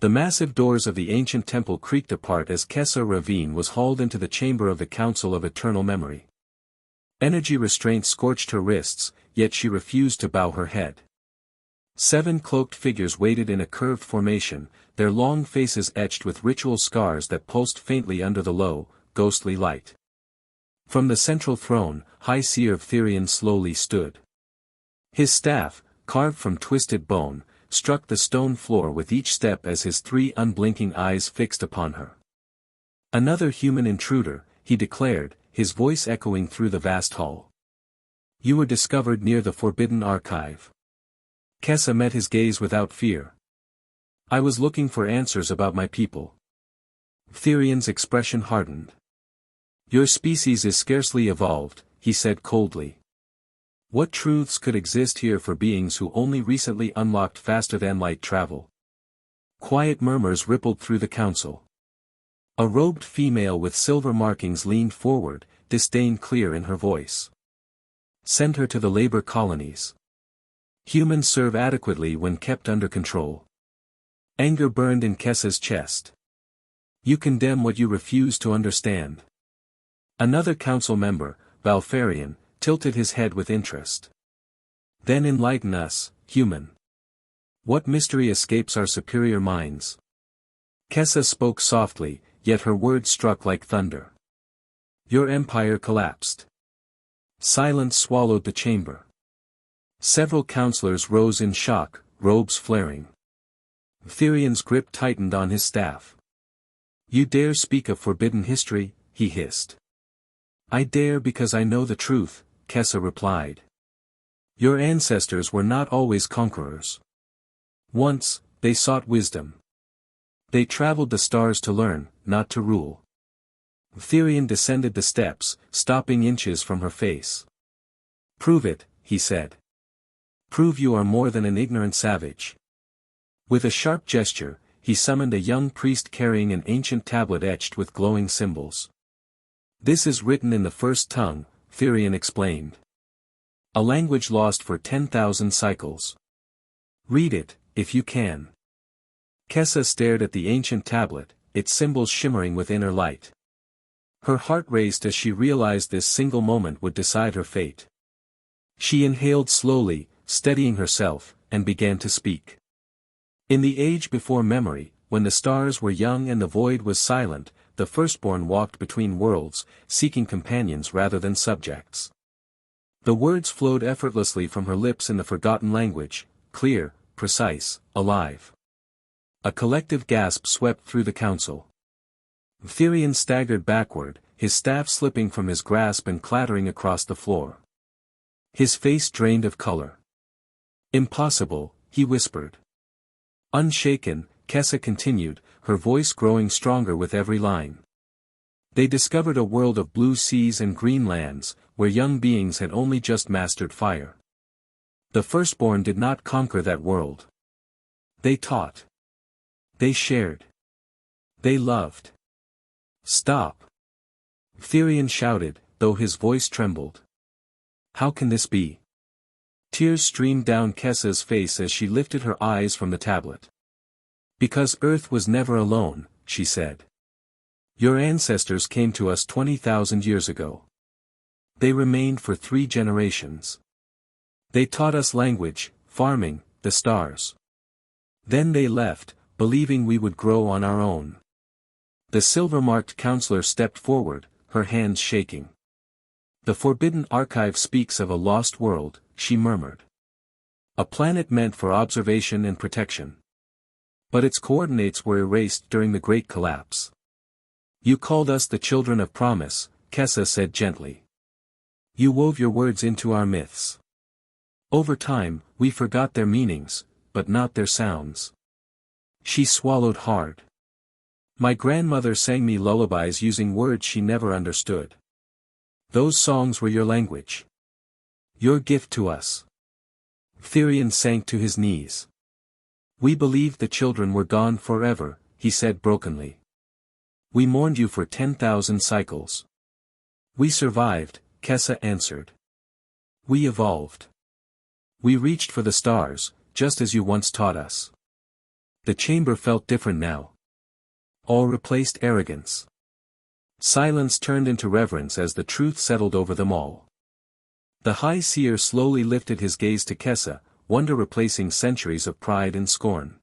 The massive doors of the ancient temple creaked apart as Kessa Ravine was hauled into the chamber of the Council of Eternal Memory. Energy restraint scorched her wrists, yet she refused to bow her head. 7 cloaked figures waited in a curved formation, their long faces etched with ritual scars that pulsed faintly under the low, ghostly light. From the central throne, High Seer of Therion slowly stood. His staff, carved from twisted bone, struck the stone floor with each step as his 3 unblinking eyes fixed upon her. "Another human intruder," he declared, his voice echoing through the vast hall. "You were discovered near the Forbidden Archive." Kessa met his gaze without fear. "I was looking for answers about my people." Therion's expression hardened. "Your species is scarcely evolved," he said coldly. "What truths could exist here for beings who only recently unlocked faster-than-light travel?" Quiet murmurs rippled through the council. A robed female with silver markings leaned forward, disdain clear in her voice. "Send her to the labor colonies. Humans serve adequately when kept under control." Anger burned in Kessa's chest. "You condemn what you refuse to understand." Another council member, Valfarian, tilted his head with interest. "Then enlighten us, human. What mystery escapes our superior minds?" Kessa spoke softly, yet her words struck like thunder. "Your empire collapsed." Silence swallowed the chamber. Several councillors rose in shock, robes flaring. Therion's grip tightened on his staff. "You dare speak of forbidden history?" he hissed. "I dare because I know the truth," Kessa replied. "Your ancestors were not always conquerors. Once, they sought wisdom. They traveled the stars to learn, not to rule." Therion descended the steps, stopping inches from her face. "Prove it," he said. "Prove you are more than an ignorant savage." With a sharp gesture, he summoned a young priest carrying an ancient tablet etched with glowing symbols. "This is written in the first tongue," Therion explained. "A language lost for 10,000 cycles. Read it, if you can." Kessa stared at the ancient tablet, its symbols shimmering with inner light. Her heart raced as she realized this single moment would decide her fate. She inhaled slowly, steadying herself, and began to speak. "In the age before memory, when the stars were young and the void was silent, the firstborn walked between worlds, seeking companions rather than subjects." The words flowed effortlessly from her lips in the forgotten language, clear, precise, alive. A collective gasp swept through the council. Therion staggered backward, his staff slipping from his grasp and clattering across the floor. His face drained of color. "Impossible," he whispered. Unshaken, Kessa continued, her voice growing stronger with every line. "They discovered a world of blue seas and green lands, where young beings had only just mastered fire. The firstborn did not conquer that world. They taught. They shared. They loved." "Stop!" Therion shouted, though his voice trembled. "How can this be?" Tears streamed down Kessa's face as she lifted her eyes from the tablet. "Because Earth was never alone," she said. "Your ancestors came to us 20,000 years ago. They remained for 3 generations. They taught us language, farming, the stars. Then they left, believing we would grow on our own." The silver-marked counselor stepped forward, her hands shaking. "The Forbidden Archive speaks of a lost world," she murmured. "A planet meant for observation and protection. But its coordinates were erased during the Great Collapse." "You called us the children of promise," Kessa said gently. "You wove your words into our myths. Over time, we forgot their meanings, but not their sounds." She swallowed hard. "My grandmother sang me lullabies using words she never understood. Those songs were your language. Your gift to us." Therion sank to his knees. "We believed the children were gone forever," he said brokenly. "We mourned you for 10,000 cycles." "We survived," Kessa answered. "We evolved. We reached for the stars, just as you once taught us." The chamber felt different now. Awe replaced arrogance. Silence turned into reverence as the truth settled over them all. The High Seer slowly lifted his gaze to Kessa, wonder replacing centuries of pride and scorn.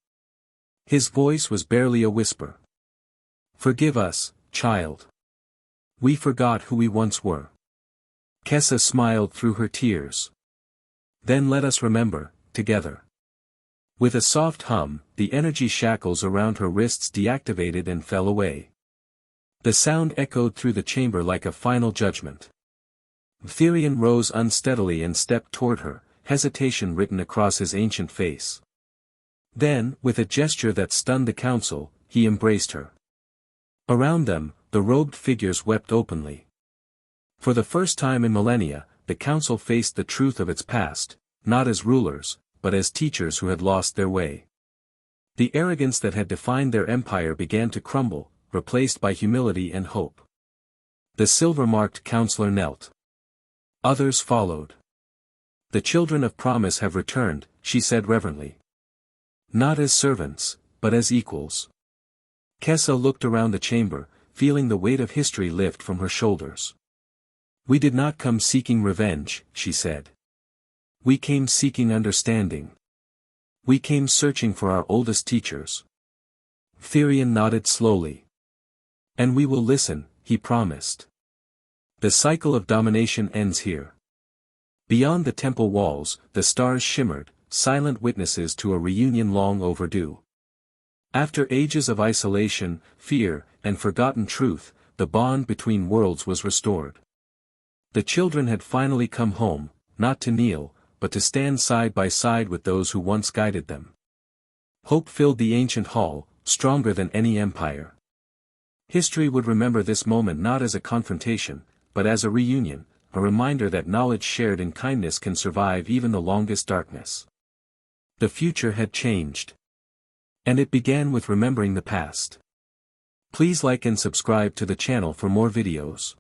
His voice was barely a whisper. "Forgive us, child. We forgot who we once were." Kessa smiled through her tears. "Then let us remember, together." With a soft hum, the energy shackles around her wrists deactivated and fell away. The sound echoed through the chamber like a final judgment. Therion rose unsteadily and stepped toward her, hesitation written across his ancient face. Then, with a gesture that stunned the council, he embraced her. Around them, the robed figures wept openly. For the first time in millennia, the council faced the truth of its past, not as rulers, but as teachers who had lost their way. The arrogance that had defined their empire began to crumble, replaced by humility and hope. The silver-marked counselor knelt. Others followed. "The children of promise have returned," she said reverently. "Not as servants, but as equals." Kessa looked around the chamber, feeling the weight of history lift from her shoulders. "We did not come seeking revenge," she said. "We came seeking understanding. We came searching for our oldest teachers." Therion nodded slowly. "And we will listen," he promised. "The cycle of domination ends here." Beyond the temple walls, the stars shimmered, silent witnesses to a reunion long overdue. After ages of isolation, fear, and forgotten truth, the bond between worlds was restored. The children had finally come home, not to kneel, but to stand side by side with those who once guided them. Hope filled the ancient hall, stronger than any empire. History would remember this moment not as a confrontation, but as a reunion, a reminder that knowledge shared in kindness can survive even the longest darkness. The future had changed. And it began with remembering the past. Please like and subscribe to the channel for more videos.